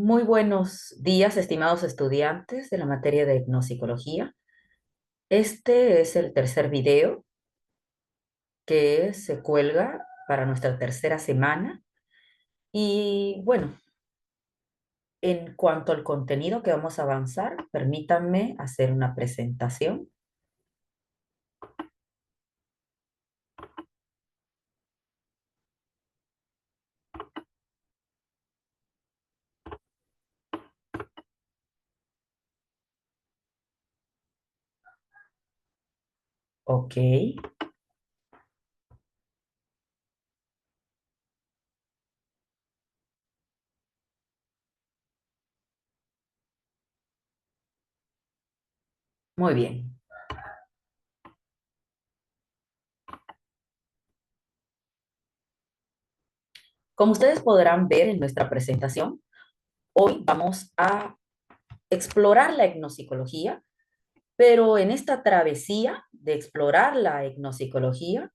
Muy buenos días, estimados estudiantes de la materia de etnopsicología. Este es el tercer video que se cuelga para nuestra tercera semana. Y bueno, en cuanto al contenido que vamos a avanzar, permítanme hacer una presentación. Ok, muy bien. Como ustedes podrán ver en nuestra presentación, hoy vamos a explorar la etnopsicología, pero en esta travesía de explorar la etnopsicología,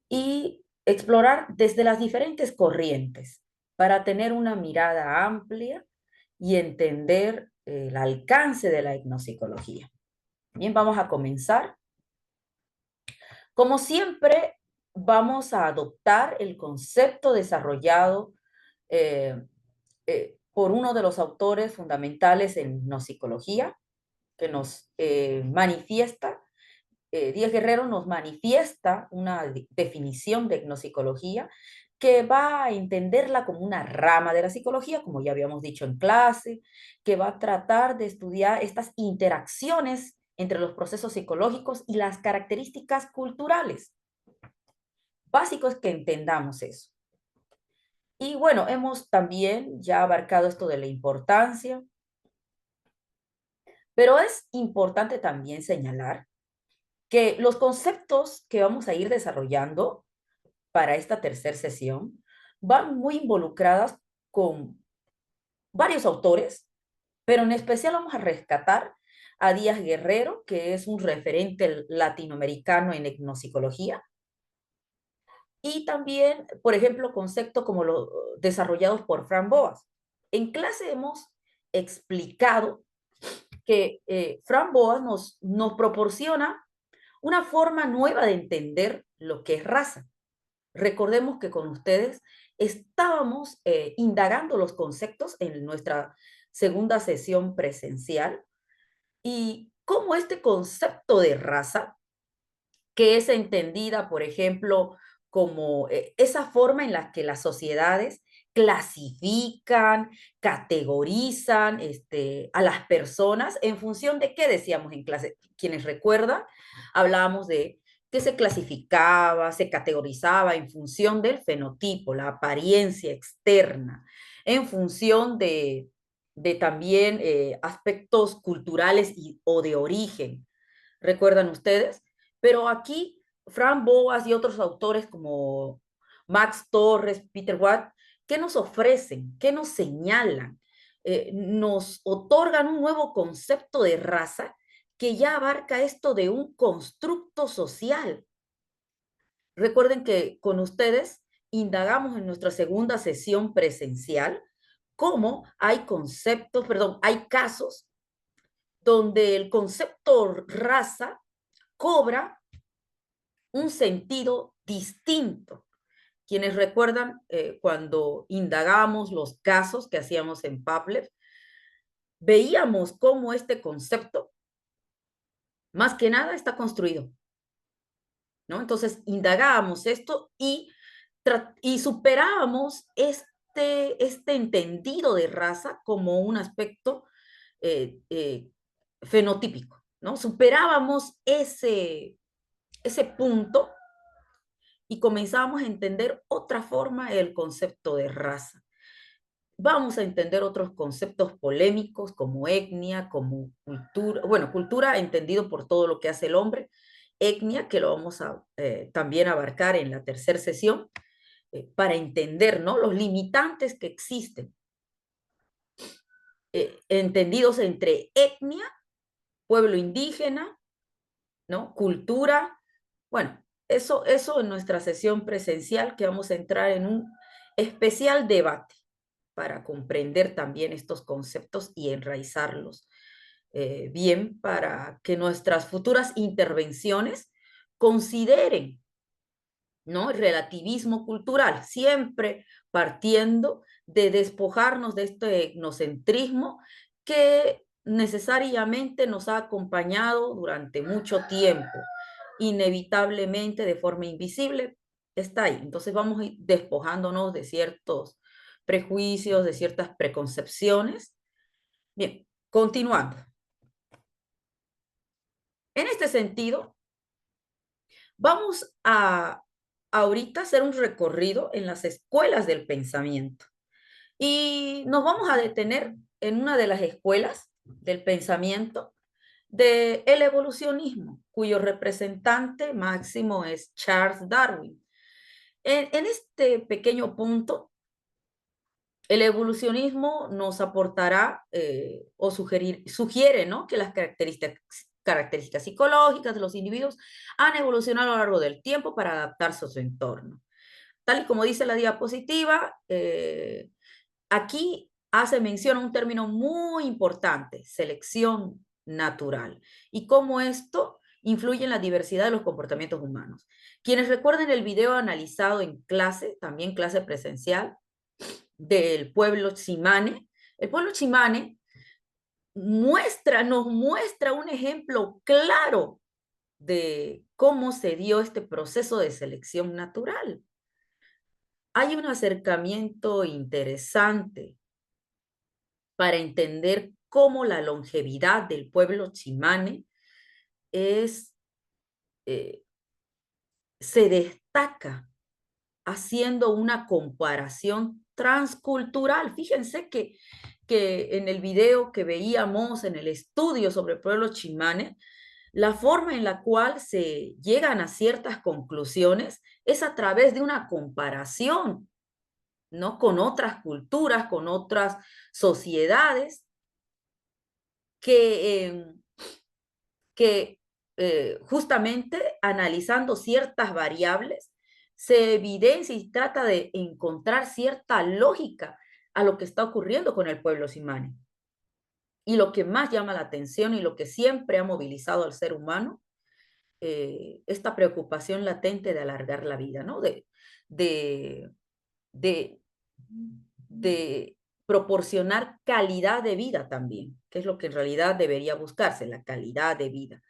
y explorar desde las diferentes corrientes para tener una mirada amplia y entender el alcance de la etnopsicología. Bien, vamos a comenzar. Como siempre, vamos a adoptar el concepto desarrollado eh, por uno de los autores fundamentales en etnopsicología, que nos manifiesta Díaz Guerrero nos manifiesta una definición de etnopsicología que va a entenderla como una rama de la psicología, como ya habíamos dicho en clase, que va a tratar de estudiar estas interacciones entre los procesos psicológicos y las características culturales. Básico es que entendamos eso. Y bueno, hemos también ya abarcado esto de la importancia, pero es importante también señalar que los conceptos que vamos a ir desarrollando para esta tercera sesión van muy involucradas con varios autores, pero en especial vamos a rescatar a Díaz Guerrero, que es un referente latinoamericano en etnopsicología, y también, por ejemplo, conceptos como los desarrollados por Fran Boas. En clase hemos explicado que Fran Boas nos proporciona una forma nueva de entender lo que es raza. Recordemos que con ustedes estábamos indagando los conceptos en nuestra segunda sesión presencial y cómo este concepto de raza, que es entendida, por ejemplo, como esa forma en la que las sociedades clasifican, categorizan a las personas en función de qué decíamos en clase. Quienes recuerdan, hablábamos de que se clasificaba, se categorizaba en función del fenotipo, la apariencia externa, en función de también aspectos culturales o de origen. ¿Recuerdan ustedes? Pero aquí, Fran Boas y otros autores como Max Torres, Peter Watt, ¿qué nos ofrecen? ¿Qué nos señalan? Nos otorgan un nuevo concepto de raza que ya abarca esto de un constructo social. Recuerden que con ustedes indagamos en nuestra segunda sesión presencial cómo hay conceptos, perdón, hay casos donde el concepto raza cobra un sentido distinto. Quienes recuerdan cuando indagamos los casos que hacíamos en Papler, veíamos cómo este concepto, más que nada, está construido, ¿no? Entonces, indagábamos esto y superábamos este entendido de raza como un aspecto eh, eh, fenotípico, ¿no? Superábamos ese punto y comenzamos a entender otra forma el concepto de raza. Vamos a entender otros conceptos polémicos como etnia, como cultura, bueno, cultura entendido por todo lo que hace el hombre, etnia, que lo vamos a también abarcar en la tercera sesión, para entender, ¿no?, los limitantes que existen, entendidos entre etnia, pueblo indígena, ¿no?, cultura. Bueno, eso en nuestra sesión presencial, que vamos a entrar en un especial debate. para comprender también estos conceptos y enraizarlos bien para que nuestras futuras intervenciones consideren, ¿no? El relativismo cultural, siempre partiendo de despojarnos de este etnocentrismo que necesariamente nos ha acompañado durante mucho tiempo, inevitablemente de forma invisible, está ahí. Entonces vamos a ir despojándonos de ciertos prejuicios, de ciertas preconcepciones. Bien, continuando. En este sentido, vamos a ahorita hacer un recorrido en las escuelas del pensamiento y nos vamos a detener en una de las escuelas del pensamiento del evolucionismo, cuyo representante máximo es Charles Darwin. En este pequeño punto, el evolucionismo nos aportará sugiere, ¿no? Que las características psicológicas de los individuos han evolucionado a lo largo del tiempo para adaptarse a su entorno. Tal y como dice la diapositiva, aquí hace mención a un término muy importante, selección natural, y cómo esto influye en la diversidad de los comportamientos humanos. Quienes recuerden el video analizado en clase, también clase presencial, del pueblo Tsimane, el pueblo Tsimane nos muestra un ejemplo claro de cómo se dio este proceso de selección natural. Hay un acercamiento interesante para entender cómo la longevidad del pueblo Tsimane es, eh, se destaca haciendo una comparación transcultural. Fíjense que en el video que veíamos, en el estudio sobre el pueblo Tsimane, la forma en la cual se llegan a ciertas conclusiones es a través de una comparación, ¿no? Con otras culturas, con otras sociedades que, que justamente analizando ciertas variables se evidencia y trata de encontrar cierta lógica a lo que está ocurriendo con el pueblo Simane. Y lo que más llama la atención y lo que siempre ha movilizado al ser humano, esta preocupación latente de alargar la vida, ¿no? De, de, de proporcionar calidad de vida también, que es lo que en realidad debería buscarse, la calidad de vida.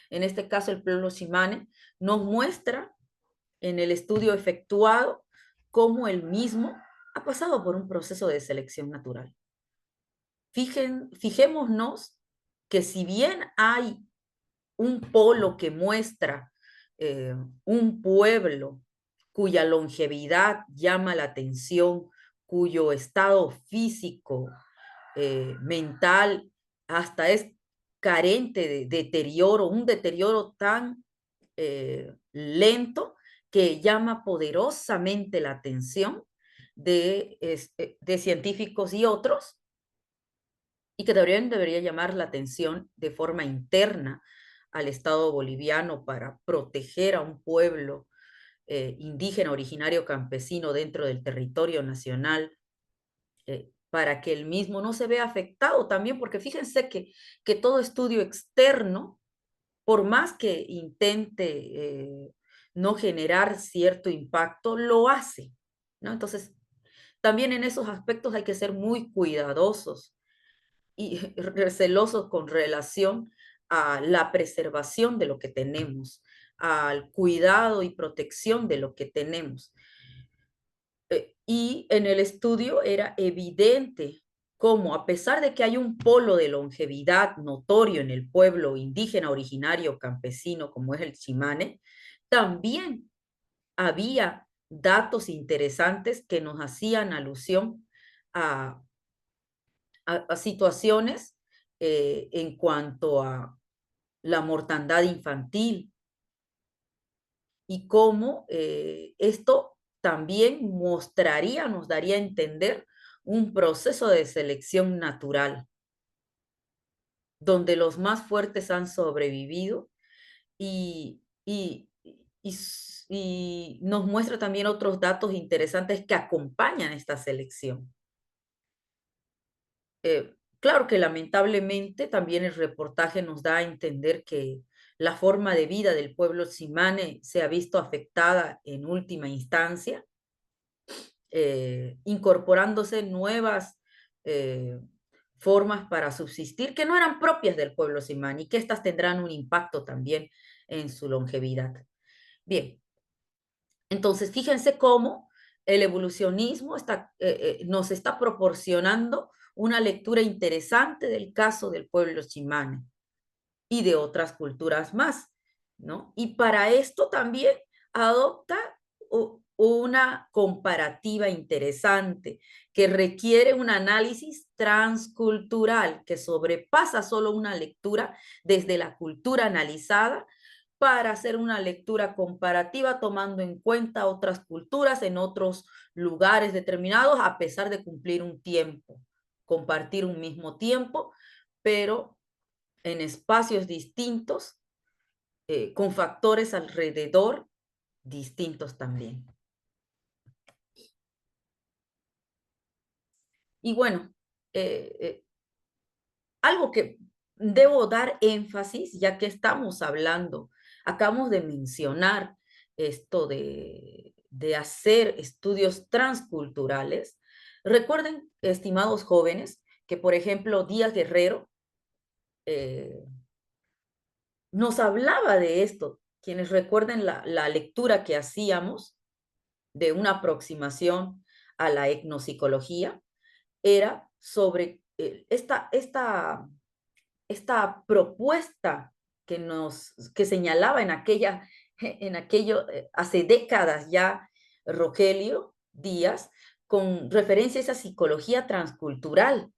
En este caso, el pueblo Shimane nos muestra en el estudio efectuado cómo el mismo ha pasado por un proceso de selección natural. Fijémonos que si bien hay un polo que muestra un pueblo cuya longevidad llama la atención, cuyo estado físico, mental, hasta es carente de deterioro, un deterioro tan lento que llama poderosamente la atención de científicos y otros, y que debería llamar la atención de forma interna al Estado boliviano para proteger a un pueblo indígena originario campesino dentro del territorio nacional, para que el mismo no se vea afectado también, porque fíjense que todo estudio externo, por más que intente no generar cierto impacto, lo hace, ¿no? Entonces, también en esos aspectos hay que ser muy cuidadosos y celosos con relación a la preservación de lo que tenemos, al cuidado y protección de lo que tenemos. Y en el estudio era evidente cómo, a pesar de que hay un polo de longevidad notorio en el pueblo indígena originario campesino como es el Chimane, también había datos interesantes que nos hacían alusión a, a situaciones en cuanto a la mortandad infantil y cómo esto también mostraría, nos daría a entender un proceso de selección natural, donde los más fuertes han sobrevivido y, y, y, y nos muestra también otros datos interesantes que acompañan esta selección. Claro que lamentablemente también el reportaje nos da a entender que la forma de vida del pueblo tsimane se ha visto afectada en última instancia, incorporándose nuevas eh, formas para subsistir que no eran propias del pueblo tsimane y que éstas tendrán un impacto también en su longevidad. Bien, entonces fíjense cómo el evolucionismo nos está proporcionando una lectura interesante del caso del pueblo tsimane y de otras culturas más, ¿no? Y para esto también adopta una comparativa interesante que requiere un análisis transcultural que sobrepasa solo una lectura desde la cultura analizada para hacer una lectura comparativa tomando en cuenta otras culturas en otros lugares determinados a pesar de cumplir un tiempo, compartir un mismo tiempo, pero en espacios distintos, con factores alrededor distintos también. Y bueno, eh, eh, algo que debo dar énfasis, ya que estamos hablando, acabamos de mencionar esto de hacer estudios transculturales. Recuerden, estimados jóvenes, que por ejemplo Díaz Guerrero eh, nos hablaba de esto. Quienes recuerden la lectura que hacíamos de una aproximación a la etnopsicología, era sobre esta propuesta que señalaba en aquello, hace décadas ya, Rogelio Díaz, con referencia a esa psicología transcultural,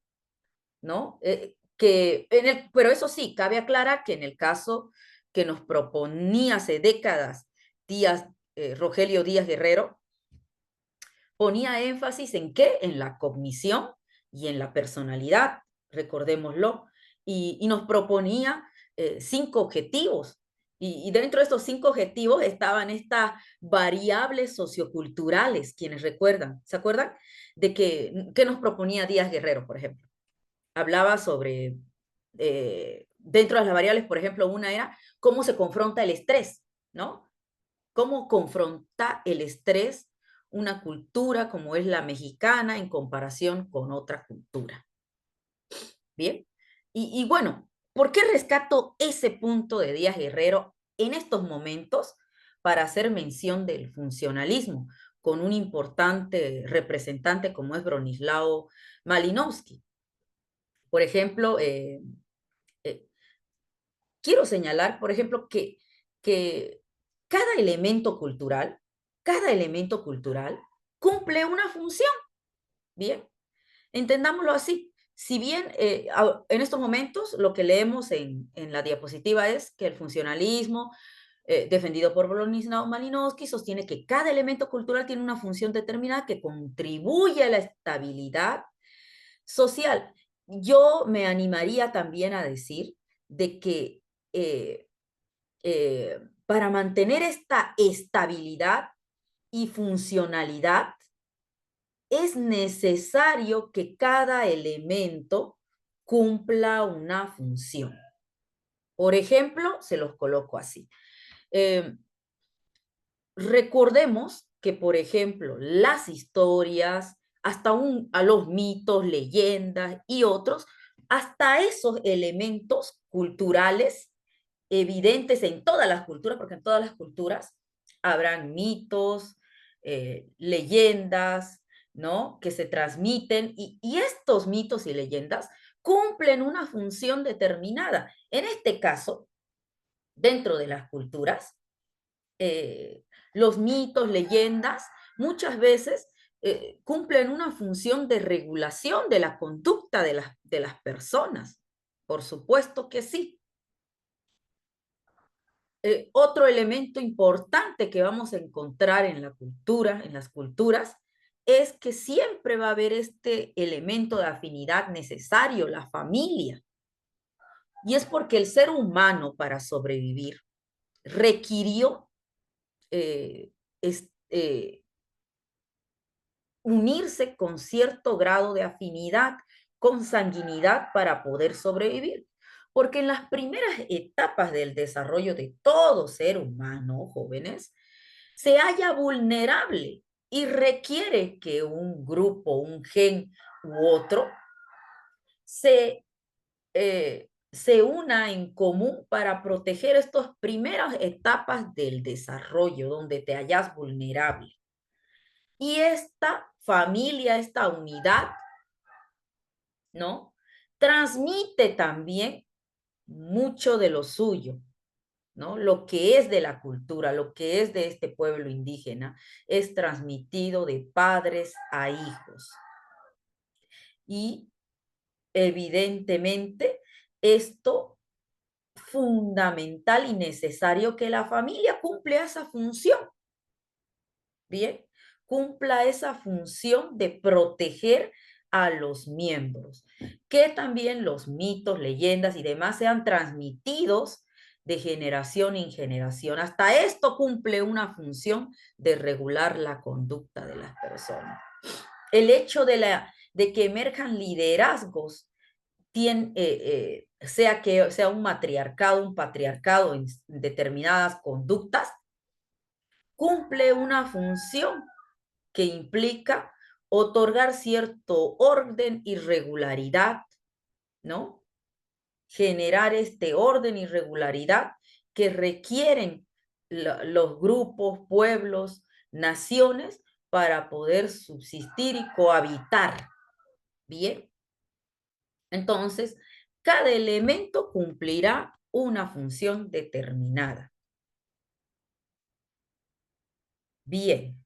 ¿no? Pero eso sí, cabe aclarar que en el caso que nos proponía hace décadas Rogelio Díaz Guerrero, ponía énfasis en qué, en la cognición y en la personalidad, recordémoslo, y nos proponía 5 objetivos. Y dentro de estos 5 objetivos estaban estas variables socioculturales, quienes recuerdan, ¿se acuerdan? De que nos proponía Díaz Guerrero, por ejemplo. Hablaba sobre, dentro de las variables, por ejemplo, una era cómo se confronta el estrés, ¿no? Cómo confronta el estrés una cultura como es la mexicana en comparación con otra cultura. Bien, y bueno, ¿por qué rescato ese punto de Díaz Guerrero en estos momentos para hacer mención del funcionalismo con un importante representante como es Bronislao Malinowski? Por ejemplo, eh, quiero señalar, por ejemplo, que cada elemento cultural cumple una función, ¿bien? Entendámoslo así. Si bien en estos momentos lo que leemos en la diapositiva es que el funcionalismo, defendido por Bronislaw Malinowski, sostiene que cada elemento cultural tiene una función determinada que contribuye a la estabilidad social. Yo me animaría también a decir de que eh, para mantener esta estabilidad y funcionalidad, es necesario que cada elemento cumpla una función. Por ejemplo, se los coloco así. Eh, Recordemos que, por ejemplo, las historias, a los mitos, leyendas y otros, hasta esos elementos culturales evidentes en todas las culturas, porque en todas las culturas habrán mitos, leyendas, ¿no? Que se transmiten y estos mitos y leyendas cumplen una función determinada. En este caso, dentro de las culturas, eh, los mitos, leyendas, muchas veces cumplen una función de regulación de la conducta de las personas. Por supuesto que sí. Otro elemento importante que vamos a encontrar en la cultura, en las culturas, es que siempre va a haber este elemento de afinidad necesario, la familia. Y es porque el ser humano para sobrevivir requirió eh, es- eh, unirse con cierto grado de afinidad consanguinidad para poder sobrevivir. Porque en las primeras etapas del desarrollo de todo ser humano, jóvenes, se halla vulnerable y requiere que un grupo, un gen u otro se una en común para proteger estas primeras etapas del desarrollo, donde te hallas vulnerable. Y esta familia, esta unidad, ¿no? Transmite también mucho de lo suyo, ¿no? Lo que es de la cultura, lo que es de este pueblo indígena, es transmitido de padres a hijos. Y evidentemente esto fundamental y necesario que la familia cumpla esa función, ¿bien? Cumpla esa función de proteger a los miembros, que también los mitos, leyendas y demás sean transmitidos de generación en generación. Hasta esto cumple una función de regular la conducta de las personas. El hecho de que emerjan liderazgos sea que sea un matriarcado, un patriarcado en determinadas conductas, cumple una función que implica otorgar cierto orden y regularidad, ¿no? Generar este orden y regularidad que requieren los grupos, pueblos, naciones para poder subsistir y cohabitar. Bien, entonces, cada elemento cumplirá una función determinada. Bien,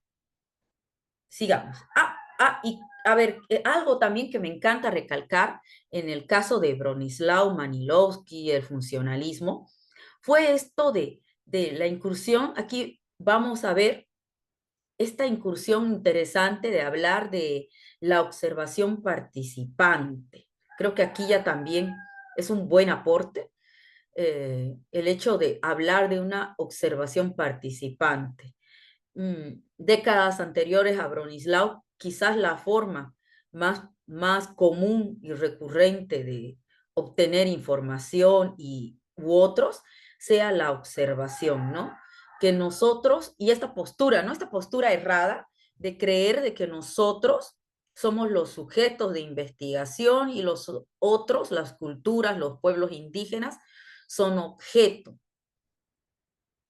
sigamos. Y a ver, algo también que me encanta recalcar en el caso de Bronislaw Manilowski, el funcionalismo, fue esto de la incursión. Aquí vamos a ver esta incursión interesante de hablar de la observación participante. Creo que aquí ya también es un buen aporte el hecho de hablar de una observación participante. Décadas anteriores a Bronislaw, quizás la forma más común y recurrente de obtener información u otros sea la observación, ¿no? Que nosotros, y esta postura, ¿no? Esta postura errada de creer de que nosotros somos los sujetos de investigación y los otros, las culturas, los pueblos indígenas, son objeto.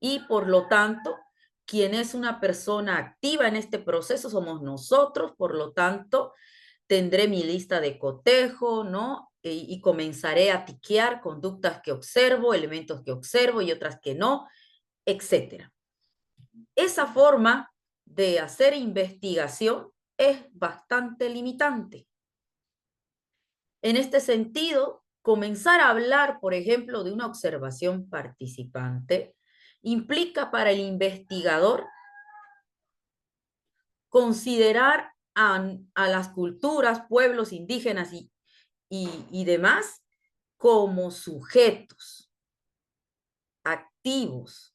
Y por lo tanto, quien es una persona activa en este proceso somos nosotros, por lo tanto, tendré mi lista de cotejo, ¿no? Y comenzaré a tiquear conductas que observo, elementos que observo y otras que no, etcétera. Esa forma de hacer investigación es bastante limitante. En este sentido, comenzar a hablar, por ejemplo, de una observación participante implica para el investigador considerar a las culturas, pueblos indígenas y demás como sujetos activos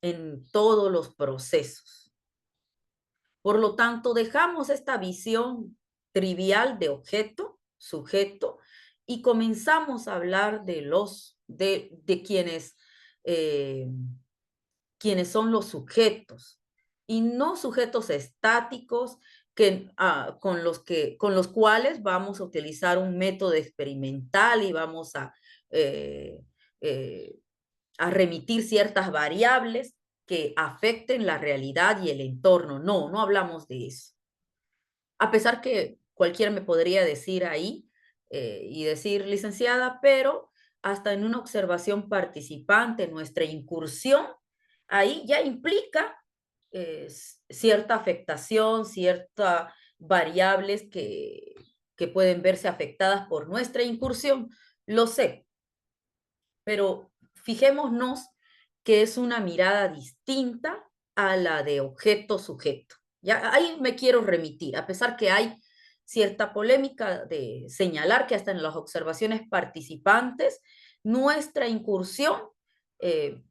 en todos los procesos. Por lo tanto, dejamos esta visión trivial de objeto, sujeto, y comenzamos a hablar de quienes son los sujetos, y no sujetos estáticos con los cuales vamos a utilizar un método experimental y vamos eh, eh, a remitir ciertas variables que afecten la realidad y el entorno. No, no hablamos de eso. A pesar que cualquiera me podría decir ahí y decir, licenciada, pero hasta en una observación participante, nuestra incursión ahí ya implica cierta afectación, ciertas variables que pueden verse afectadas por nuestra incursión. Lo sé, pero fijémonos que es una mirada distinta a la de objeto-sujeto. Ya ahí me quiero remitir, a pesar que hay cierta polémica de señalar que hasta en las observaciones participantes, nuestra incursión eh,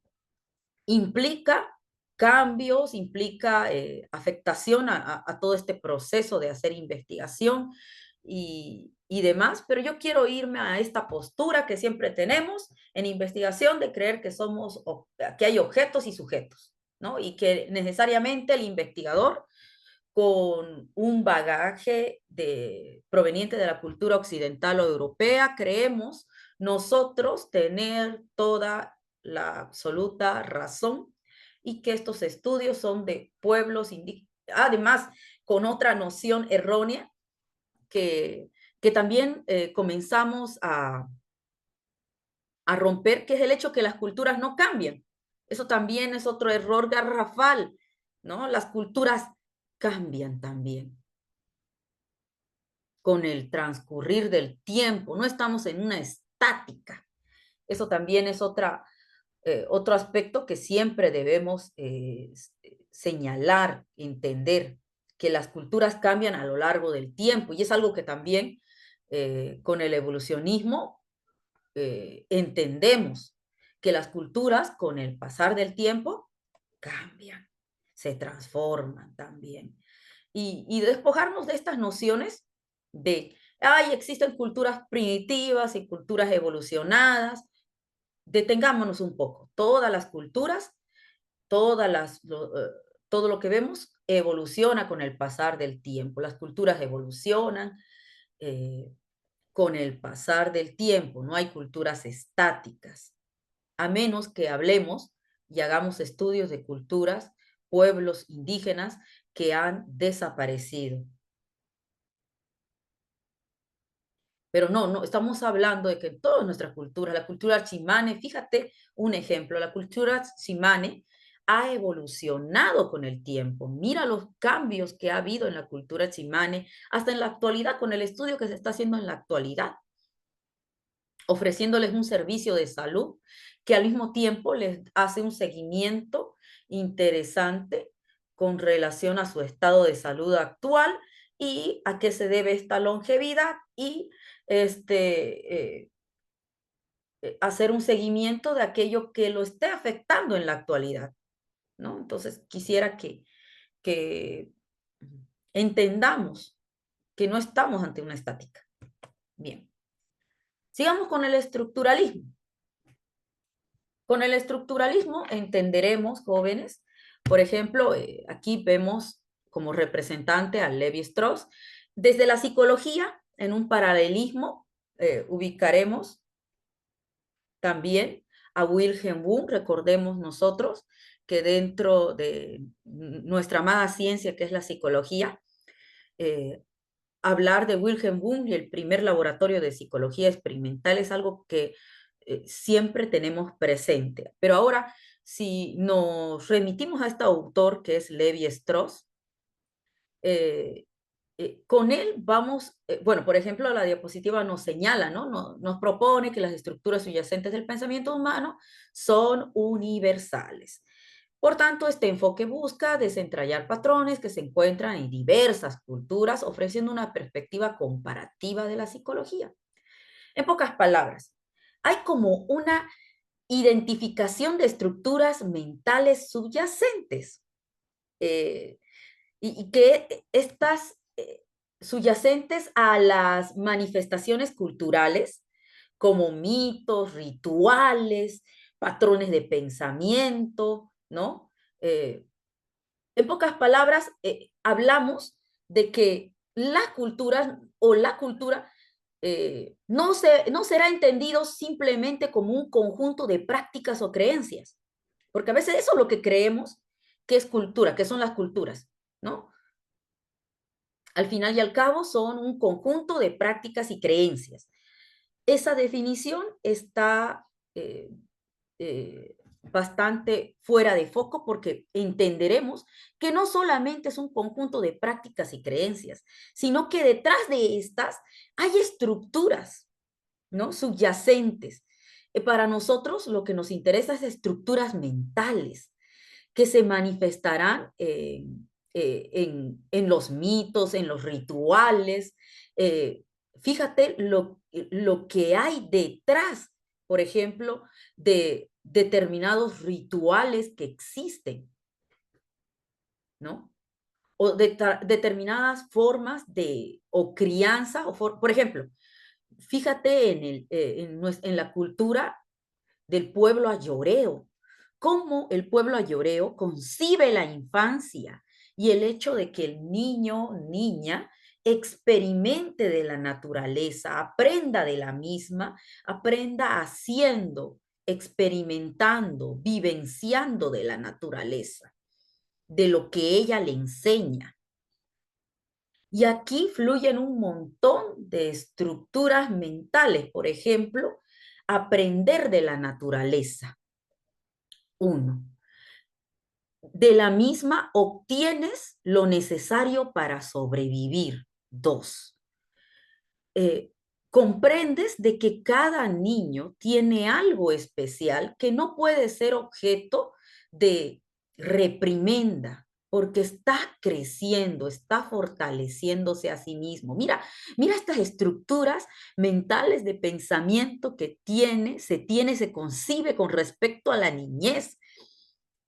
implica cambios, implica afectación a todo este proceso de hacer investigación y demás, pero yo quiero irme a esta postura que siempre tenemos en investigación de creer que somos, que hay objetos y sujetos, ¿no? Y que necesariamente el investigador con un bagaje proveniente de la cultura occidental o europea, creemos nosotros tener toda la absoluta razón y que estos estudios son de pueblos indígenas, además con otra noción errónea que, que también comenzamos a romper, que es el hecho que las culturas no cambian. Eso también es otro error garrafal, ¿no? Las culturas cambian también con el transcurrir del tiempo, no estamos en una estática. Eso también es otro aspecto que siempre debemos señalar, entender, que las culturas cambian a lo largo del tiempo y es algo que también con el evolucionismo entendemos, que las culturas con el pasar del tiempo cambian, se transforman también. Y despojarnos de estas nociones de, ay, existen culturas primitivas y culturas evolucionadas. Detengámonos un poco. Todas las culturas, todas todo lo que vemos evoluciona con el pasar del tiempo. Las culturas evolucionan eh, con el pasar del tiempo. No hay culturas estáticas, a menos que hablemos y hagamos estudios de culturas, pueblos indígenas que han desaparecido. Pero no, estamos hablando de que todas nuestras culturas, la cultura Tsimane, fíjate un ejemplo, la cultura Tsimane ha evolucionado con el tiempo. Mira los cambios que ha habido en la cultura Tsimane, hasta en la actualidad, con el estudio que se está haciendo en la actualidad, ofreciéndoles un servicio de salud que al mismo tiempo les hace un seguimiento interesante con relación a su estado de salud actual y a qué se debe esta longevidad y este, hacer un seguimiento de aquello que lo esté afectando en la actualidad, ¿no? Entonces, quisiera que entendamos que no estamos ante una estática. Bien, sigamos con el estructuralismo. Con el estructuralismo entenderemos, jóvenes, por ejemplo, aquí vemos como representante a Levi Strauss. Desde la psicología, en un paralelismo, ubicaremos también a Wilhelm Wundt. Recordemos nosotros que dentro de nuestra amada ciencia, que es la psicología, eh, hablar de Wilhelm Wundt y el primer laboratorio de psicología experimental es algo que siempre tenemos presente. Pero ahora, si nos remitimos a este autor que es Levi Strauss, eh, con él vamos, bueno, por ejemplo, la diapositiva nos señala, ¿no? Nos propone que las estructuras subyacentes del pensamiento humano son universales. Por tanto, este enfoque busca desentrañar patrones que se encuentran en diversas culturas, ofreciendo una perspectiva comparativa de la psicología. En pocas palabras, hay como una identificación de estructuras mentales subyacentes eh, y que estas subyacentes a las manifestaciones culturales como mitos, rituales, patrones de pensamiento, ¿no? Eh, en pocas palabras, hablamos de que las culturas o la cultura no será entendido simplemente como un conjunto de prácticas o creencias, porque a veces eso es lo que creemos que es cultura, que son las culturas, ¿no? Al final y al cabo son un conjunto de prácticas y creencias. Esa definición está eh, eh, bastante fuera de foco porque entenderemos que no solamente es un conjunto de prácticas y creencias, sino que detrás de estas hay estructuras, ¿no? Subyacentes. Para nosotros lo que nos interesa es estructuras mentales que se manifestarán en los mitos, en los rituales. Eh, fíjate lo que hay detrás, por ejemplo, de determinados rituales que existen, ¿no? o determinadas formas de, o crianza, por ejemplo, fíjate en la cultura del pueblo ayoreo, cómo el pueblo ayoreo concibe la infancia y el hecho de que el niño, niña, experimente de la naturaleza, aprenda de la misma, aprenda haciendo, experimentando, vivenciando de la naturaleza, de lo que ella le enseña. Y aquí fluyen un montón de estructuras mentales, por ejemplo, aprender de la naturaleza. Uno, de la misma obtienes lo necesario para sobrevivir. Dos, eh, comprendes de que cada niño tiene algo especial que no puede ser objeto de reprimenda, porque está creciendo, está fortaleciéndose a sí mismo. Mira, mira estas estructuras mentales de pensamiento que se concibe con respecto a la niñez,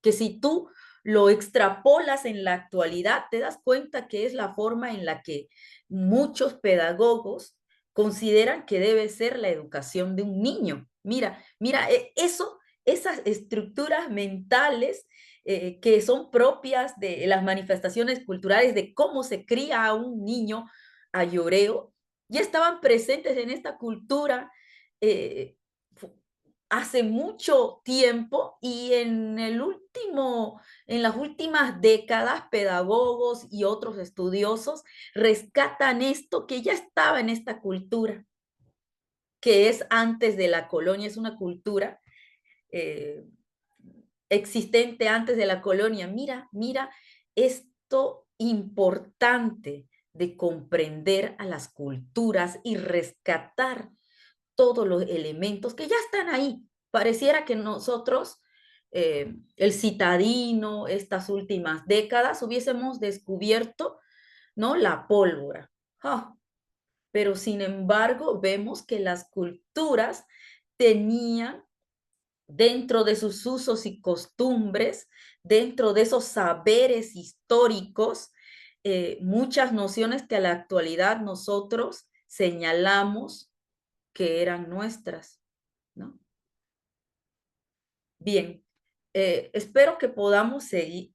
que si tú lo extrapolas en la actualidad, te das cuenta que es la forma en la que muchos pedagogos consideran que debe ser la educación de un niño. Mira, mira, eso, esas estructuras mentales que son propias de las manifestaciones culturales de cómo se cría a un niño ayoreo, ya estaban presentes en esta cultura eh, hace mucho tiempo y en las últimas décadas, pedagogos y otros estudiosos rescatan esto que ya estaba en esta cultura, que es antes de la colonia, es una cultura eh, existente antes de la colonia. Mira, mira esto importante de comprender a las culturas y rescatar todos los elementos que ya están ahí. Pareciera que nosotros, el citadino, estas últimas décadas, hubiésemos descubierto, ¿no? La pólvora. Ah, pero sin embargo, vemos que las culturas tenían dentro de sus usos y costumbres, dentro de esos saberes históricos, muchas nociones que a la actualidad nosotros señalamos que eran nuestras, ¿no? Bien, espero que podamos seguir,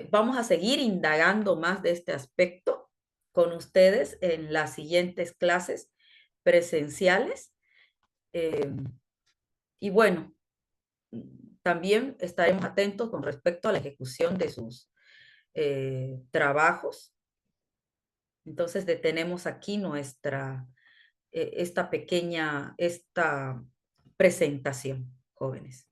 vamos a seguir indagando más de este aspecto con ustedes en las siguientes clases presenciales. Eh, y bueno, también estaremos atentos con respecto a la ejecución de sus trabajos. Entonces detenemos aquí esta presentación, jóvenes.